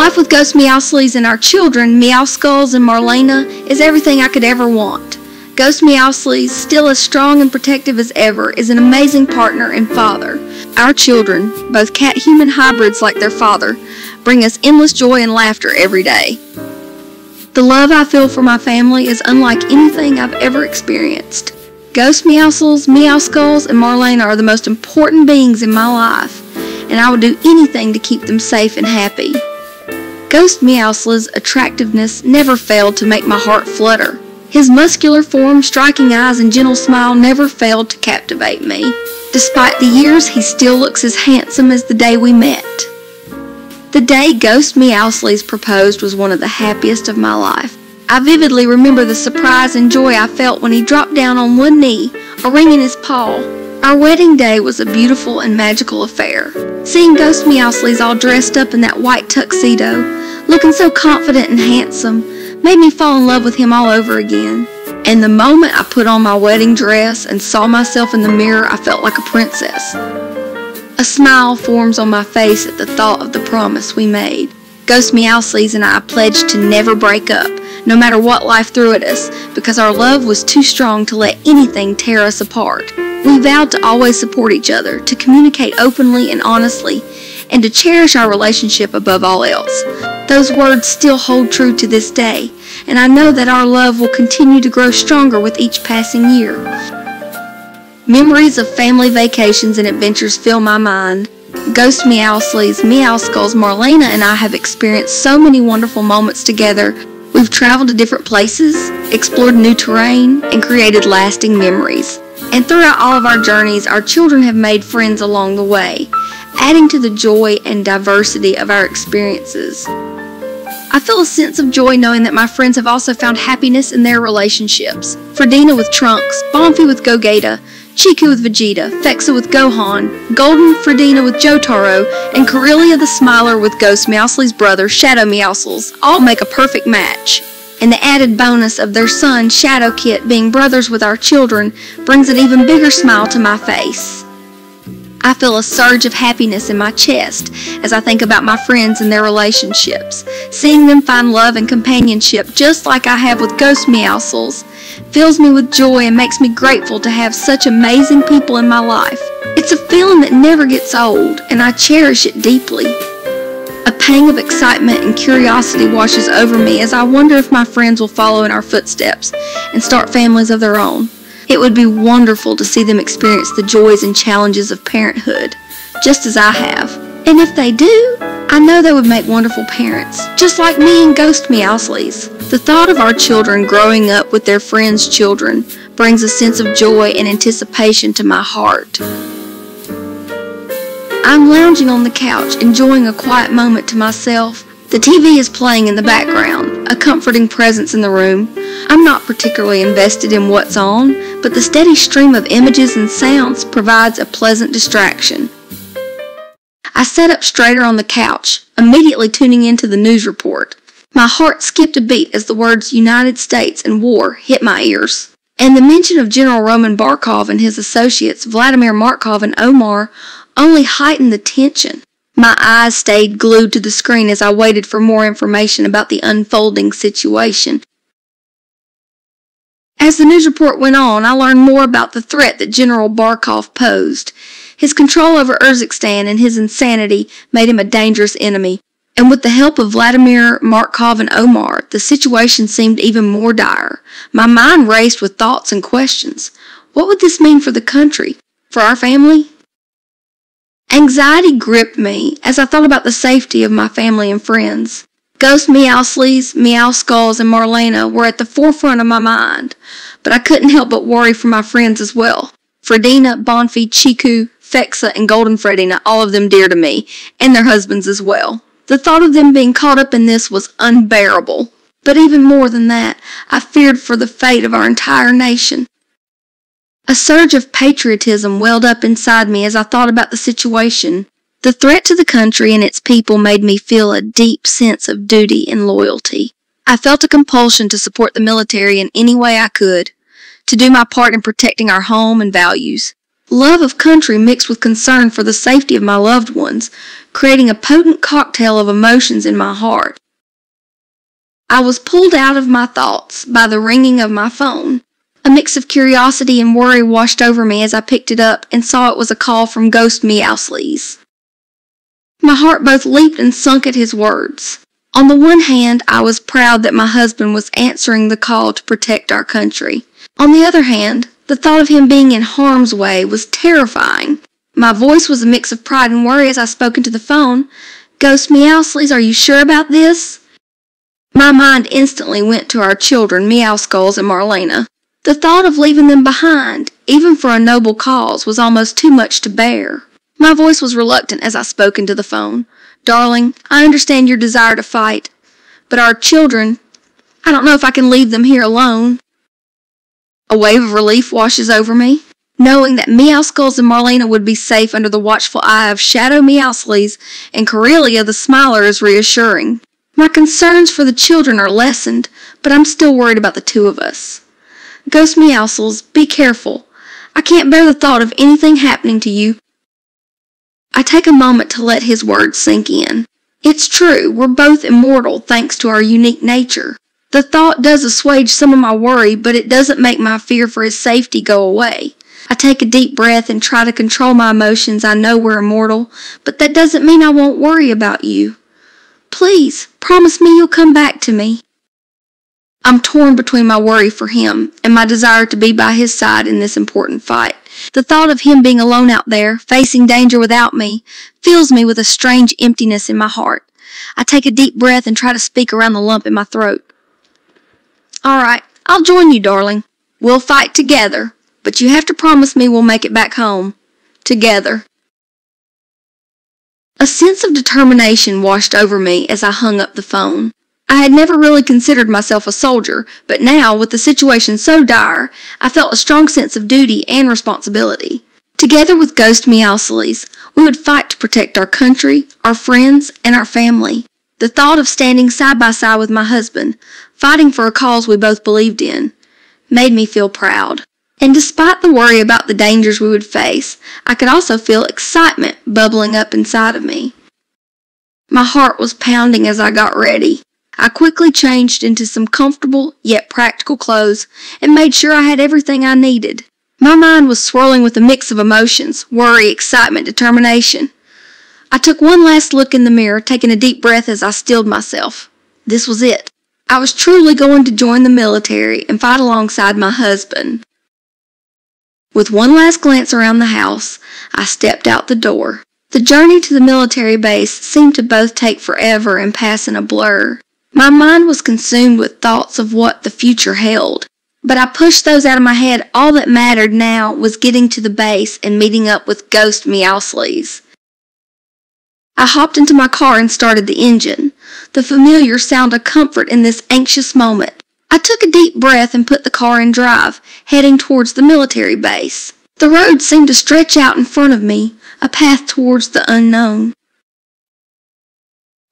Life with Ghost Meowscles and our children, Meowscles and Marlena, is everything I could ever want. Ghost Meowscles, still as strong and protective as ever, is an amazing partner and father. Our children, both cat-human hybrids like their father, bring us endless joy and laughter every day. The love I feel for my family is unlike anything I've ever experienced. Ghost Meowscles, Meowscles, and Marlena are the most important beings in my life, and I would do anything to keep them safe and happy. Ghost Meowscles' attractiveness never failed to make my heart flutter. His muscular form, striking eyes, and gentle smile never failed to captivate me. Despite the years, he still looks as handsome as the day we met. The day Ghost Meowscles proposed was one of the happiest of my life. I vividly remember the surprise and joy I felt when he dropped down on one knee, a ring in his paw. Our wedding day was a beautiful and magical affair. Seeing Ghost Meowscles all dressed up in that white tuxedo, looking so confident and handsome, made me fall in love with him all over again. And the moment I put on my wedding dress and saw myself in the mirror, I felt like a princess. A smile forms on my face at the thought of the promise we made. Ghost Meowscles and I pledged to never break up, no matter what life threw at us, because our love was too strong to let anything tear us apart. We vowed to always support each other, to communicate openly and honestly, and to cherish our relationship above all else. Those words still hold true to this day, and I know that our love will continue to grow stronger with each passing year. Memories of family vacations and adventures fill my mind. Ghost Meowscles, Meowscles, Marlena, and I have experienced so many wonderful moments together. We've traveled to different places, explored new terrain, and created lasting memories. And throughout all of our journeys, our children have made friends along the way, adding to the joy and diversity of our experiences. I feel a sense of joy knowing that my friends have also found happiness in their relationships. Fredina with Trunks, Bonfi with Gogeta, Chiku with Vegeta, Fexa with Gohan, Golden Fredina with Jotaro, and Corellia the Smiler with Ghost Meowscles' brother, Shadow Meowscles, all make a perfect match. And the added bonus of their son, Shadow Kit, being brothers with our children, brings an even bigger smile to my face. I feel a surge of happiness in my chest as I think about my friends and their relationships. Seeing them find love and companionship just like I have with Ghost Meowscles fills me with joy and makes me grateful to have such amazing people in my life. It's a feeling that never gets old, and I cherish it deeply. A pang of excitement and curiosity washes over me as I wonder if my friends will follow in our footsteps and start families of their own. It would be wonderful to see them experience the joys and challenges of parenthood, just as I have. And if they do, I know they would make wonderful parents, just like me and Ghost Meowscles. The thought of our children growing up with their friends' children brings a sense of joy and anticipation to my heart. I'm lounging on the couch, enjoying a quiet moment to myself. The TV is playing in the background, a comforting presence in the room. I'm not particularly invested in what's on, but the steady stream of images and sounds provides a pleasant distraction. I sat up straighter on the couch, immediately tuning into the news report. My heart skipped a beat as the words United States and war hit my ears. And the mention of General Roman Barkov and his associates, Vladimir Markov and Omar, only heightened the tension. My eyes stayed glued to the screen as I waited for more information about the unfolding situation. As the news report went on, I learned more about the threat that General Barkov posed. His control over Urzikstan and his insanity made him a dangerous enemy, and with the help of Vladimir, Markov, and Omar, the situation seemed even more dire. My mind raced with thoughts and questions. What would this mean for the country? For our family? Anxiety gripped me as I thought about the safety of my family and friends. Ghost Meowscles, Meowscles, and Marlena were at the forefront of my mind, but I couldn't help but worry for my friends as well. Fredina, Bonfi, Chiku, Fexa, and Golden Fredina, all of them dear to me, and their husbands as well. The thought of them being caught up in this was unbearable. But even more than that, I feared for the fate of our entire nation. A surge of patriotism welled up inside me as I thought about the situation. The threat to the country and its people made me feel a deep sense of duty and loyalty. I felt a compulsion to support the military in any way I could, to do my part in protecting our home and values. love of country mixed with concern for the safety of my loved ones, creating a potent cocktail of emotions in my heart. I was pulled out of my thoughts by the ringing of my phone. A mix of curiosity and worry washed over me as I picked it up and saw it was a call from Ghost Meowscles. My heart both leaped and sunk at his words. On the one hand, I was proud that my husband was answering the call to protect our country. On the other hand, the thought of him being in harm's way was terrifying. My voice was a mix of pride and worry as I spoke into the phone. "Ghost Meowscles, are you sure about this?" My mind instantly went to our children, Meowscles and Marlena. The thought of leaving them behind, even for a noble cause, was almost too much to bear. My voice was reluctant as I spoke into the phone. "Darling, I understand your desire to fight, but our children, I don't know if I can leave them here alone." A wave of relief washes over me. Knowing that Meowscles and Marlena would be safe under the watchful eye of Shadow Meowscles and Corellia the Smiler is reassuring. My concerns for the children are lessened, but I'm still worried about the two of us. "Ghost Meowscles, be careful. I can't bear the thought of anything happening to you." I take a moment to let his words sink in. It's true, we're both immortal thanks to our unique nature. The thought does assuage some of my worry, but it doesn't make my fear for his safety go away. I take a deep breath and try to control my emotions. I know we're immortal, but that doesn't mean I won't worry about you. Please, promise me you'll come back to me. I'm torn between my worry for him and my desire to be by his side in this important fight. The thought of him being alone out there, facing danger without me, fills me with a strange emptiness in my heart. I take a deep breath and try to speak around the lump in my throat. "All right, I'll join you, darling. We'll fight together, but you have to promise me we'll make it back home. Together." A sense of determination washed over me as I hung up the phone. I had never really considered myself a soldier, but now, with the situation so dire, I felt a strong sense of duty and responsibility. Together with Ghost Meowscles, we would fight to protect our country, our friends, and our family. The thought of standing side by side with my husband, fighting for a cause we both believed in, made me feel proud. And despite the worry about the dangers we would face, I could also feel excitement bubbling up inside of me. My heart was pounding as I got ready. I quickly changed into some comfortable yet practical clothes and made sure I had everything I needed. My mind was swirling with a mix of emotions, worry, excitement, determination. I took one last look in the mirror, taking a deep breath as I stilled myself. This was it. I was truly going to join the military and fight alongside my husband. With one last glance around the house, I stepped out the door. The journey to the military base seemed to both take forever and pass in a blur. My mind was consumed with thoughts of what the future held, but I pushed those out of my head. All that mattered now was getting to the base and meeting up with Ghost Meowscles. I hopped into my car and started the engine, the familiar sound of comfort in this anxious moment. I took a deep breath and put the car in drive, heading towards the military base. The road seemed to stretch out in front of me, a path towards the unknown.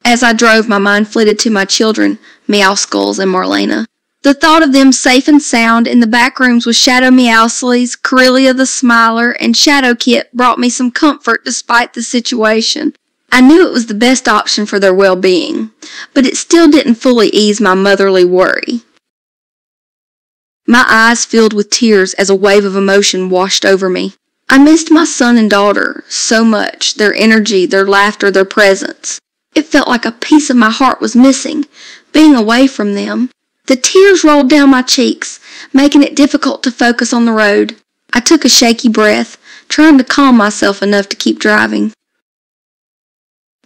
As I drove, my mind flitted to my children, Meowscles and Marlena. The thought of them safe and sound in the back rooms with Shadow Meowscles, Corellia the Smiler, and Shadow Kit brought me some comfort despite the situation. I knew it was the best option for their well-being, but it still didn't fully ease my motherly worry. My eyes filled with tears as a wave of emotion washed over me. I missed my son and daughter so much, their energy, their laughter, their presence. It felt like a piece of my heart was missing, being away from them. The tears rolled down my cheeks, making it difficult to focus on the road. I took a shaky breath, trying to calm myself enough to keep driving.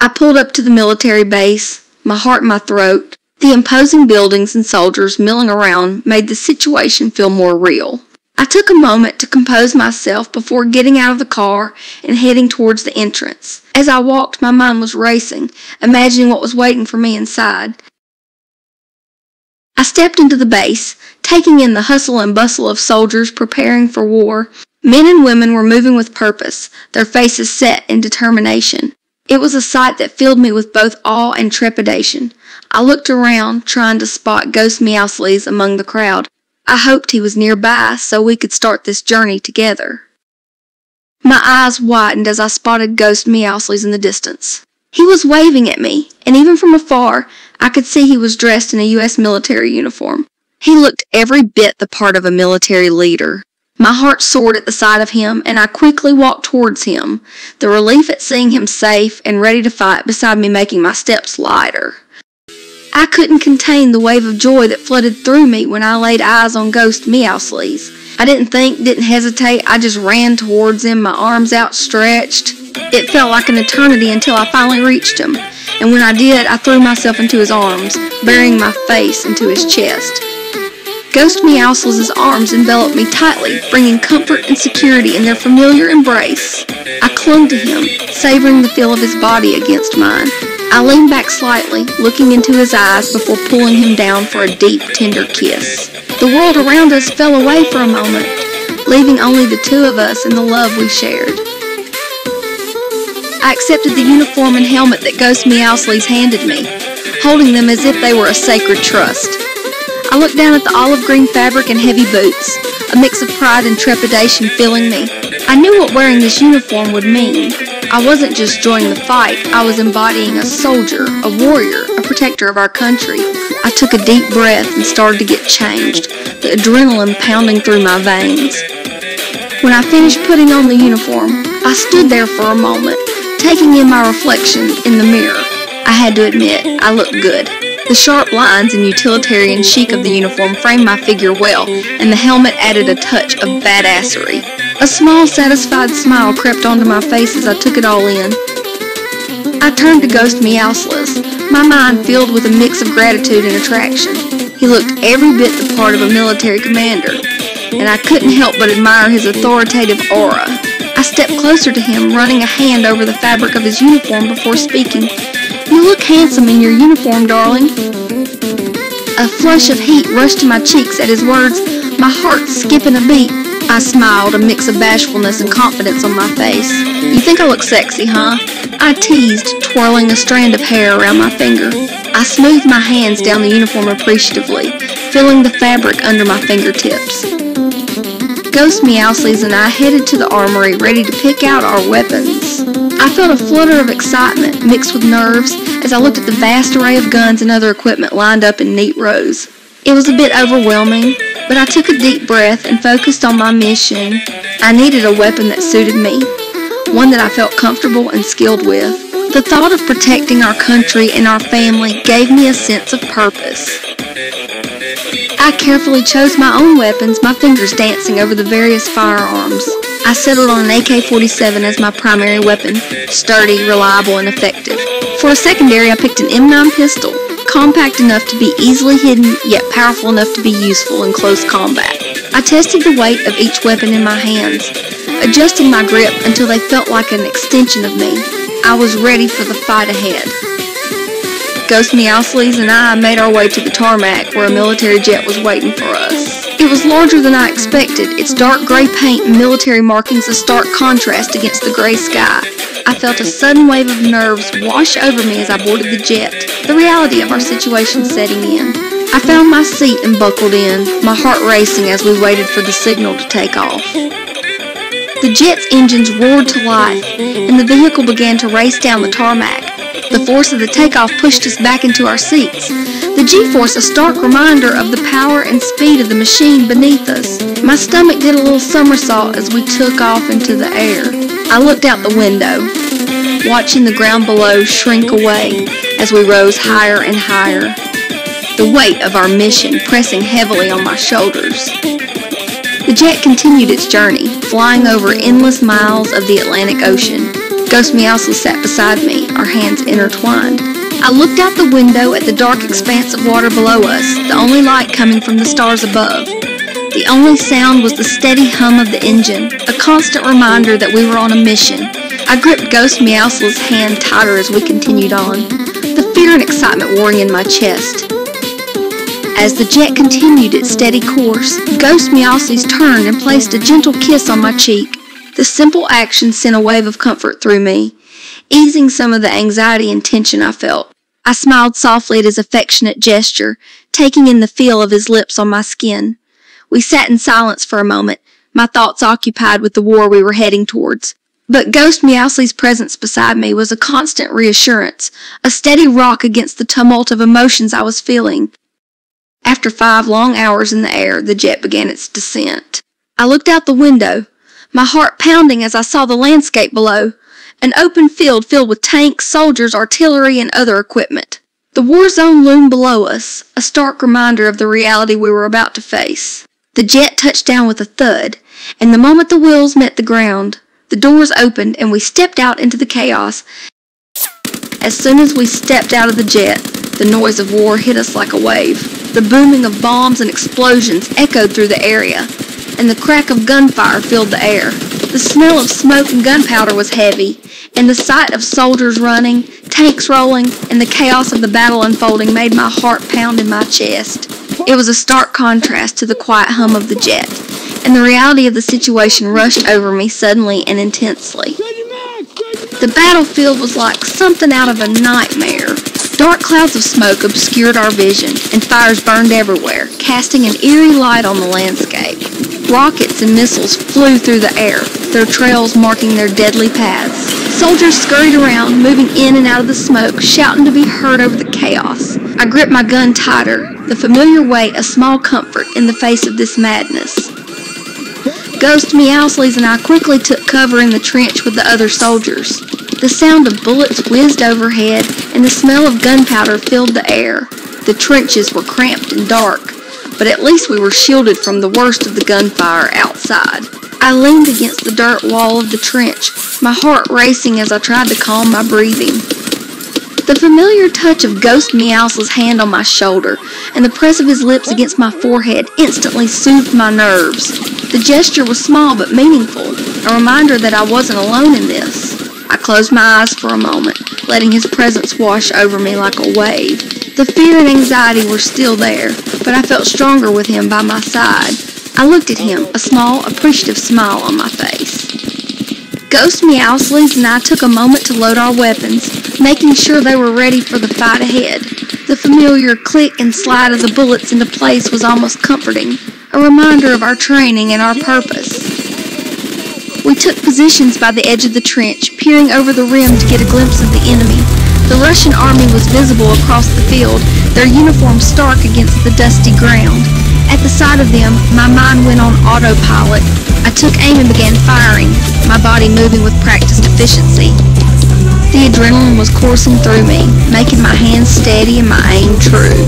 I pulled up to the military base, my heart in my throat. The imposing buildings and soldiers milling around made the situation feel more real. I took a moment to compose myself before getting out of the car and heading towards the entrance. As I walked, my mind was racing, imagining what was waiting for me inside. I stepped into the base, taking in the hustle and bustle of soldiers preparing for war. Men and women were moving with purpose, their faces set in determination. It was a sight that filled me with both awe and trepidation. I looked around, trying to spot Ghost Meowscles among the crowd. I hoped he was nearby so we could start this journey together. My eyes widened as I spotted Ghost Meowscles in the distance. He was waving at me, and even from afar, I could see he was dressed in a U.S. military uniform. He looked every bit the part of a military leader. My heart soared at the sight of him, and I quickly walked towards him, the relief at seeing him safe and ready to fight beside me making my steps lighter. I couldn't contain the wave of joy that flooded through me when I laid eyes on Ghost Meowscles. I didn't think, didn't hesitate, I just ran towards him, my arms outstretched. It felt like an eternity until I finally reached him, and when I did, I threw myself into his arms, burying my face into his chest. Ghost Meowscles' arms enveloped me tightly, bringing comfort and security in their familiar embrace. I clung to him, savoring the feel of his body against mine. I leaned back slightly, looking into his eyes before pulling him down for a deep, tender kiss. The world around us fell away for a moment, leaving only the two of us and the love we shared. I accepted the uniform and helmet that Ghost Meowscles handed me, holding them as if they were a sacred trust. I looked down at the olive green fabric and heavy boots, a mix of pride and trepidation filling me. I knew what wearing this uniform would mean. I wasn't just joining the fight, I was embodying a soldier, a warrior, a protector of our country. I took a deep breath and started to get changed, the adrenaline pounding through my veins. When I finished putting on the uniform, I stood there for a moment, taking in my reflection in the mirror. I had to admit, I looked good. The sharp lines and utilitarian chic of the uniform framed my figure well, and the helmet added a touch of badassery. A small, satisfied smile crept onto my face as I took it all in. I turned to Ghost Meowscles, my mind filled with a mix of gratitude and attraction. He looked every bit the part of a military commander, and I couldn't help but admire his authoritative aura. I stepped closer to him, running a hand over the fabric of his uniform before speaking. "You look handsome in your uniform, darling." A flush of heat rushed to my cheeks at his words, my heart skipping a beat. I smiled, a mix of bashfulness and confidence on my face. "You think I look sexy, huh?" I teased, twirling a strand of hair around my finger. I smoothed my hands down the uniform appreciatively, feeling the fabric under my fingertips. Ghost Meowscles and I headed to the armory, ready to pick out our weapons. I felt a flutter of excitement mixed with nerves as I looked at the vast array of guns and other equipment lined up in neat rows. It was a bit overwhelming, but I took a deep breath and focused on my mission. I needed a weapon that suited me, one that I felt comfortable and skilled with. The thought of protecting our country and our family gave me a sense of purpose. I carefully chose my own weapons, my fingers dancing over the various firearms. I settled on an AK-47 as my primary weapon, sturdy, reliable, and effective. For a secondary, I picked an M9 pistol, compact enough to be easily hidden, yet powerful enough to be useful in close combat. I tested the weight of each weapon in my hands, adjusting my grip until they felt like an extension of me. I was ready for the fight ahead. Ghost Meowscles and I made our way to the tarmac where a military jet was waiting for us. It was larger than I expected, its dark gray paint and military markings a stark contrast against the gray sky. I felt a sudden wave of nerves wash over me as I boarded the jet, the reality of our situation setting in. I found my seat and buckled in, my heart racing as we waited for the signal to take off. The jet's engines roared to life, and the vehicle began to race down the tarmac. The force of the takeoff pushed us back into our seats. The G-force a stark reminder of the power and speed of the machine beneath us. My stomach did a little somersault as we took off into the air. I looked out the window, watching the ground below shrink away as we rose higher and higher, the weight of our mission pressing heavily on my shoulders. The jet continued its journey, flying over endless miles of the Atlantic Ocean. Ghost Meowscles sat beside me, our hands intertwined. I looked out the window at the dark expanse of water below us, the only light coming from the stars above. The only sound was the steady hum of the engine, a constant reminder that we were on a mission. I gripped Ghost Meowscles' hand tighter as we continued on, the fear and excitement warring in my chest. As the jet continued its steady course, Ghost Meowscles turned and placed a gentle kiss on my cheek. The simple action sent a wave of comfort through me, easing some of the anxiety and tension I felt. I smiled softly at his affectionate gesture, taking in the feel of his lips on my skin. We sat in silence for a moment, my thoughts occupied with the war we were heading towards. But Ghost Meowscles' presence beside me was a constant reassurance, a steady rock against the tumult of emotions I was feeling. After 5 long hours in the air, the jet began its descent. I looked out the window, my heart pounding as I saw the landscape below, an open field filled with tanks, soldiers, artillery, and other equipment. The war zone loomed below us, a stark reminder of the reality we were about to face. The jet touched down with a thud, and the moment the wheels met the ground, the doors opened and we stepped out into the chaos. As soon as we stepped out of the jet, the noise of war hit us like a wave. The booming of bombs and explosions echoed through the area, and the crack of gunfire filled the air. The smell of smoke and gunpowder was heavy, and the sight of soldiers running, tanks rolling, and the chaos of the battle unfolding made my heart pound in my chest. It was a stark contrast to the quiet hum of the jet, and the reality of the situation rushed over me suddenly and intensely. The battlefield was like something out of a nightmare. Dark clouds of smoke obscured our vision, and fires burned everywhere, casting an eerie light on the landscape. Rockets and missiles flew through the air, their trails marking their deadly paths. Soldiers scurried around, moving in and out of the smoke, shouting to be heard over the chaos. I gripped my gun tighter, the familiar weight a small comfort in the face of this madness. Ghost Meowscles and I quickly took cover in the trench with the other soldiers. The sound of bullets whizzed overhead, and the smell of gunpowder filled the air. The trenches were cramped and dark, but at least we were shielded from the worst of the gunfire outside. I leaned against the dirt wall of the trench, my heart racing as I tried to calm my breathing. The familiar touch of Ghost Meowscles' hand on my shoulder and the press of his lips against my forehead instantly soothed my nerves. The gesture was small but meaningful, a reminder that I wasn't alone in this. I closed my eyes for a moment, letting his presence wash over me like a wave. The fear and anxiety were still there, but I felt stronger with him by my side. I looked at him, a small, appreciative smile on my face. Ghost Meowscles and I took a moment to load our weapons, making sure they were ready for the fight ahead. The familiar click and slide of the bullets into place was almost comforting, a reminder of our training and our purpose. We took positions by the edge of the trench, peering over the rim to get a glimpse of the enemy. The Russian army was visible across the field, their uniforms stark against the dusty ground. At the sight of them, my mind went on autopilot. I took aim and began firing, my body moving with practiced efficiency. The adrenaline was coursing through me, making my hands steady and my aim true.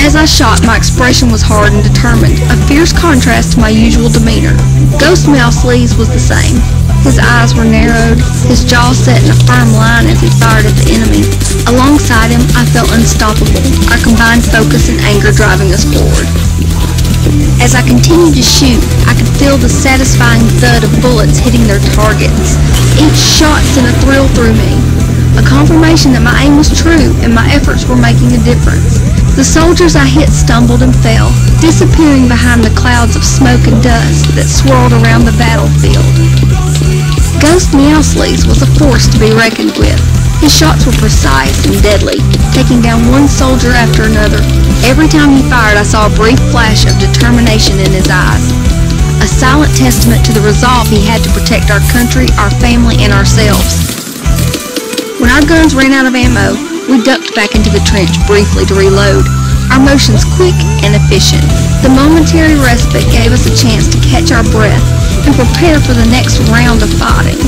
As I shot, my expression was hard and determined, a fierce contrast to my usual demeanor. Ghost Meowscles was the same. His eyes were narrowed, his jaw set in a firm line as he fired at the enemy. Alongside him, I felt unstoppable, our combined focus and anger driving us forward. As I continued to shoot, I could feel the satisfying thud of bullets hitting their targets. Each shot sent a thrill through me, a confirmation that my aim was true and my efforts were making a difference. The soldiers I hit stumbled and fell, disappearing behind the clouds of smoke and dust that swirled around the battlefield. Ghost Meowscles was a force to be reckoned with. His shots were precise and deadly, taking down one soldier after another. Every time he fired, I saw a brief flash of determination in his eyes, a silent testament to the resolve he had to protect our country, our family, and ourselves. When our guns ran out of ammo, we ducked back into the trench briefly to reload, our motions quick and efficient. The momentary respite gave us a chance to catch our breath and prepare for the next round of fighting.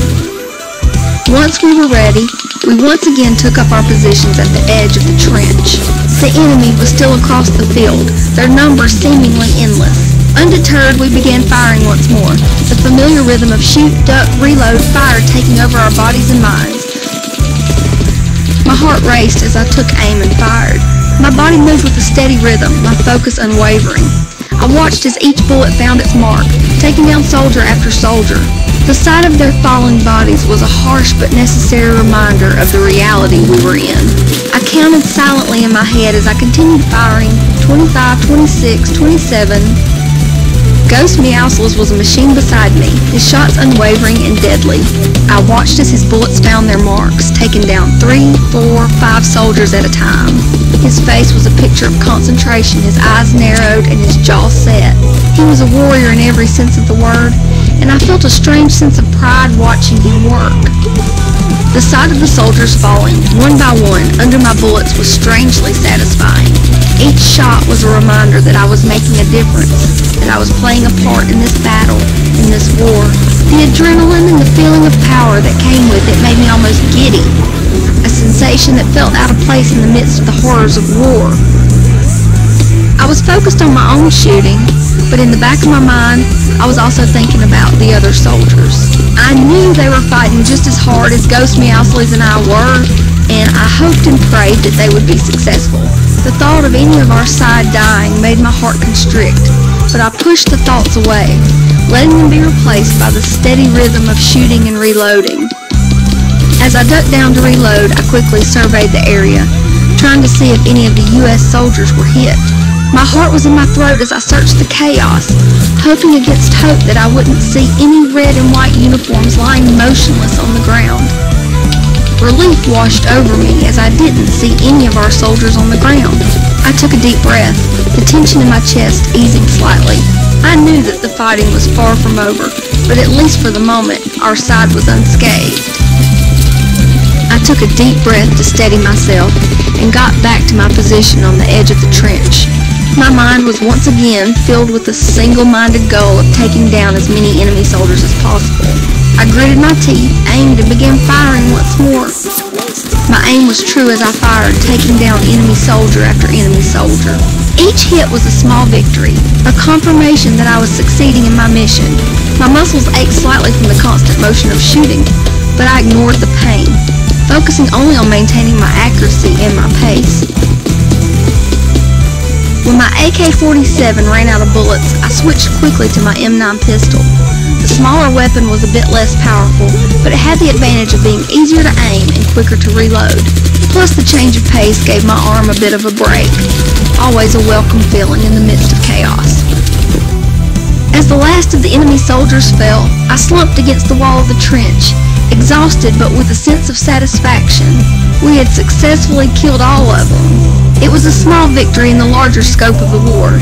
Once we were ready, we once again took up our positions at the edge of the trench. The enemy was still across the field, their numbers seemingly endless. Undeterred, we began firing once more, the familiar rhythm of shoot, duck, reload, fire taking over our bodies and minds. My heart raced as I took aim and fired. My body moved with a steady rhythm, my focus unwavering. I watched as each bullet found its mark, taking down soldier after soldier. The sight of their falling bodies was a harsh but necessary reminder of the reality we were in. I counted silently in my head as I continued firing, 25, 26, 27. Ghost Meowscles was a machine beside me, his shots unwavering and deadly. I watched as his bullets found their marks, taking down 3, 4, 5 soldiers at a time. His face was a picture of concentration, his eyes narrowed and his jaw set. He was a warrior in every sense of the word, and I felt a strange sense of pride watching him work. The sight of the soldiers falling, one by one, under my bullets was strangely satisfying. Each shot was a reminder that I was making a difference, that I was playing a part in this battle, in this war. The adrenaline and the feeling of power that came with it made me almost giddy, a sensation that felt out of place in the midst of the horrors of war. I was focused on my own shooting, but in the back of my mind, I was also thinking about the other soldiers. I knew they were fighting just as hard as Ghost Meowscles and I were, and I hoped and prayed that they would be successful. The thought of any of our side dying made my heart constrict, but I pushed the thoughts away, letting them be replaced by the steady rhythm of shooting and reloading. As I ducked down to reload, I quickly surveyed the area, trying to see if any of the U.S. soldiers were hit. My heart was in my throat as I searched the chaos, hoping against hope that I wouldn't see any red and white uniforms lying motionless on the ground. Relief washed over me as I didn't see any of our soldiers on the ground. I took a deep breath, the tension in my chest easing slightly. I knew that the fighting was far from over, but at least for the moment, our side was unscathed. I took a deep breath to steady myself and got back to my position on the edge of the trench. My mind was once again filled with the single-minded goal of taking down as many enemy soldiers as possible. I gritted my teeth, aimed, and began firing once more. My aim was true as I fired, taking down enemy soldier after enemy soldier. Each hit was a small victory, a confirmation that I was succeeding in my mission. My muscles ached slightly from the constant motion of shooting, but I ignored the pain, focusing only on maintaining my accuracy and my pace. When my AK-47 ran out of bullets, I switched quickly to my M9 pistol. The smaller weapon was a bit less powerful, but it had the advantage of being easier to aim and quicker to reload. Plus, the change of pace gave my arm a bit of a break. Always a welcome feeling in the midst of chaos. As the last of the enemy soldiers fell, I slumped against the wall of the trench, exhausted but with a sense of satisfaction. We had successfully killed all of them. It was a small victory in the larger scope of the war,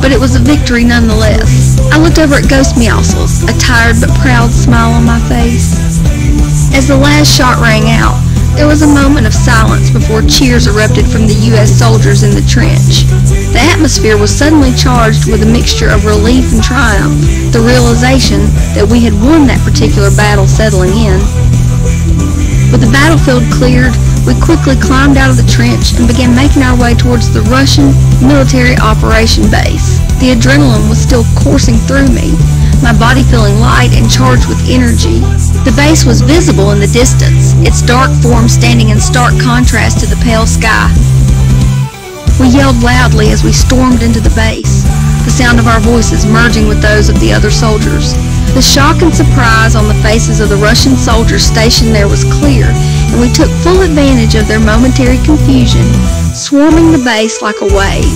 but it was a victory nonetheless. I looked over at Ghost Meowscles, a tired but proud smile on my face. As the last shot rang out, there was a moment of silence before cheers erupted from the U.S. soldiers in the trench. The atmosphere was suddenly charged with a mixture of relief and triumph, the realization that we had won that particular battle settling in. With the battlefield cleared, we quickly climbed out of the trench and began making our way towards the Russian military operation base. The adrenaline was still coursing through me, my body feeling light and charged with energy. The base was visible in the distance, its dark form standing in stark contrast to the pale sky. We yelled loudly as we stormed into the base, the sound of our voices merging with those of the other soldiers. The shock and surprise on the faces of the Russian soldiers stationed there was clear, and we took full advantage of their momentary confusion, swarming the base like a wave.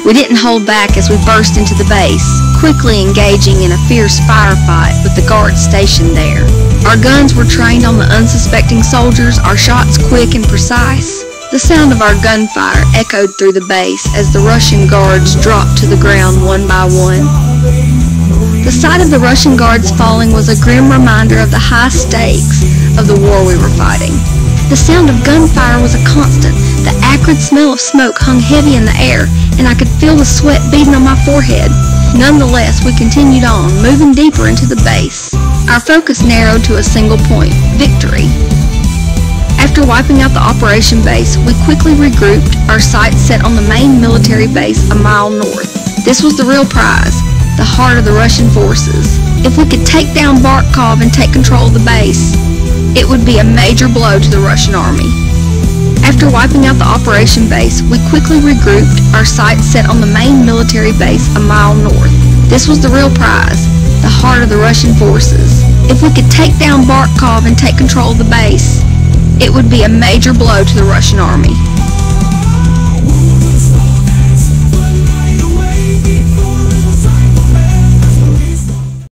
We didn't hold back as we burst into the base, quickly engaging in a fierce firefight with the guards stationed there. Our guns were trained on the unsuspecting soldiers, our shots quick and precise. The sound of our gunfire echoed through the base as the Russian guards dropped to the ground one by one. The sight of the Russian guards falling was a grim reminder of the high stakes of the war we were fighting. The sound of gunfire was a constant. The acrid smell of smoke hung heavy in the air, and I could feel the sweat beading on my forehead. Nonetheless, we continued on, moving deeper into the base. Our focus narrowed to a single point: victory. After wiping out the operation base, we quickly regrouped, our sights set on the main military base a mile north. This was the real prize, the heart of the Russian forces. If we could take down Barkov and take control of the base, it would be a major blow to the Russian army. After wiping out the operation base, we quickly regrouped, our sights set on the main military base a mile north. This was the real prize, the heart of the Russian forces. If we could take down Barkov and take control of the base, it would be a major blow to the Russian army.